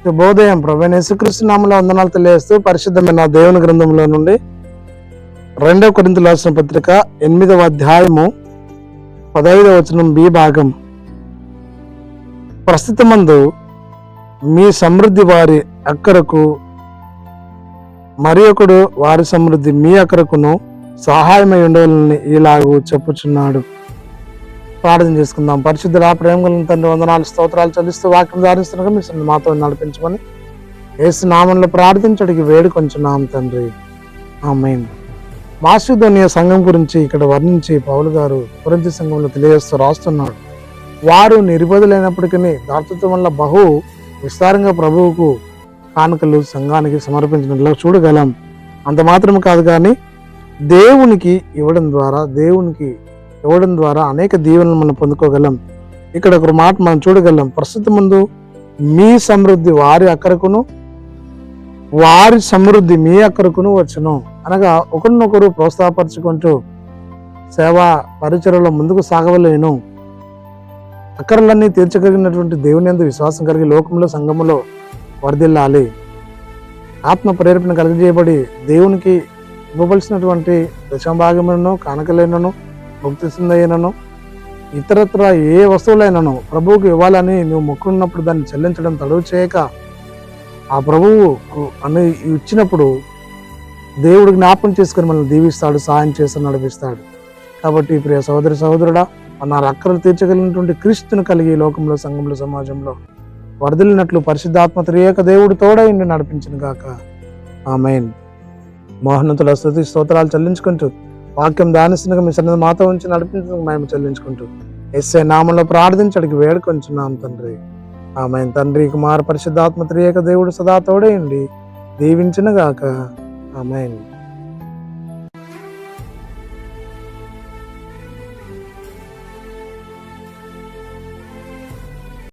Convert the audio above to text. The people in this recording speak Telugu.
శుభోదయం. ప్రభువైన యేసుక్రీస్తు నామములో వందనాలు తెలియజేస్తూ పరిశుద్ధమైన దేవుని గ్రంథంలో నుండి 2 కొరింథీయులకు రాసిన పత్రిక 8వ అధ్యాయము 15వ వచనం బి భాగం. ప్రస్తుతమందు మీ సమృద్ధి వారి అక్కరకు, మరి ఒకడు వారి సమృద్ధి మీ అక్కరకును సహాయమై ఉండవాలని ఇలాగూ చెప్పుచున్నాడు. ప్రార్థన చేసుకుందాం. పరిశుద్ధుల ప్రేమ కలిగిన తండ్రి, వందనాలు స్తోత్రాలు చెల్లిస్తూ వాక్యం ధారిస్తున్నాగా మీ మాతో నడిపించమని యేసు నామంలో ప్రార్థించడానికి వేడుకొంచున్నాం తండ్రి. ఆమేన్. మాసిదోనియ సంఘం గురించి ఇక్కడ వర్ణించి పౌలు గారు కొరింథీ సంఘంలో తెలియజేస్తూ రాస్తున్నాడు. వారు నిరుపేదలైనప్పటికీ దాతృత్వం వల్ల బహు విస్తారంగా ప్రభువుకు కానుకలు సంఘానికి సమర్పించినట్లు చూడగలం. అంత మాత్రం కాదు, కానీ దేవునికి ఇవ్వడం ద్వారా అనేక దీవెనలు మనం పొందుకోగలం. ఇక్కడ ఒక మాట మనం చూడగలం. ప్రస్తుతం ముందు మీ సమృద్ధి వారి అక్కరకును, వారి సమృద్ధి మీ అక్కరకును వచ్చును. అనగా ఒకరినొకరు ప్రోత్సాహపరచుకుంటూ సేవా పరిచర్యలో ముందుకు సాగవలేను. అక్కరలన్నీ తీర్చగలిగినటువంటి దేవుని యందు విశ్వాసం కలిగి లోకంలో సంఘములో వర్ధిల్లాలి. ఆత్మ ప్రేరేపణ కలిగజేయబడి దేవునికి ఇవ్వవలసినటువంటి దశభాగములను, కానుకలైనను, భక్తిసిందైనను, ఇతరత్ర ఏ వస్తువులైనను ప్రభువుకు ఇవ్వాలని నువ్వు మొక్కున్నప్పుడు దాన్ని చెల్లించడం తడువు చేయక, ఆ ప్రభువు అని ఇచ్చినప్పుడు దేవుడు జ్ఞాపకం చేసుకుని మనల్ని దీవిస్తాడు, సహాయం చేసి నడిపిస్తాడు. కాబట్టి ప్రియ సహోదరి సహోదరుడా, మన అక్కరలు తీర్చగలిగినటువంటి క్రీస్తును కలిగి లోకంలో, సంఘంలో, సమాజంలో వర్ధిల్లినట్లు పరిశుద్ధాత్మ త్రియేక దేవుడు తోడై ఉండి నడిపించును గాక. ఆమేన్. మోహనంతుల స్తుతి స్తోత్రాలు చెల్లించుకుంటూ వాక్యం ధ్యానిస్తుండగా మీ సన్నిధి మాతో ఉంచి నడిపించడానికి మేము చెల్లించుకుంటూ యేసయ్య నామములో ప్రార్థించడానికి వేడుకొంచున్నాం తండ్రి. ఆమేన్. తండ్రి, కుమార, పరిశుద్ధాత్మ త్రియేక దేవుడు సదా తోడై ఉండి దీవించును గాక. ఆమేన్.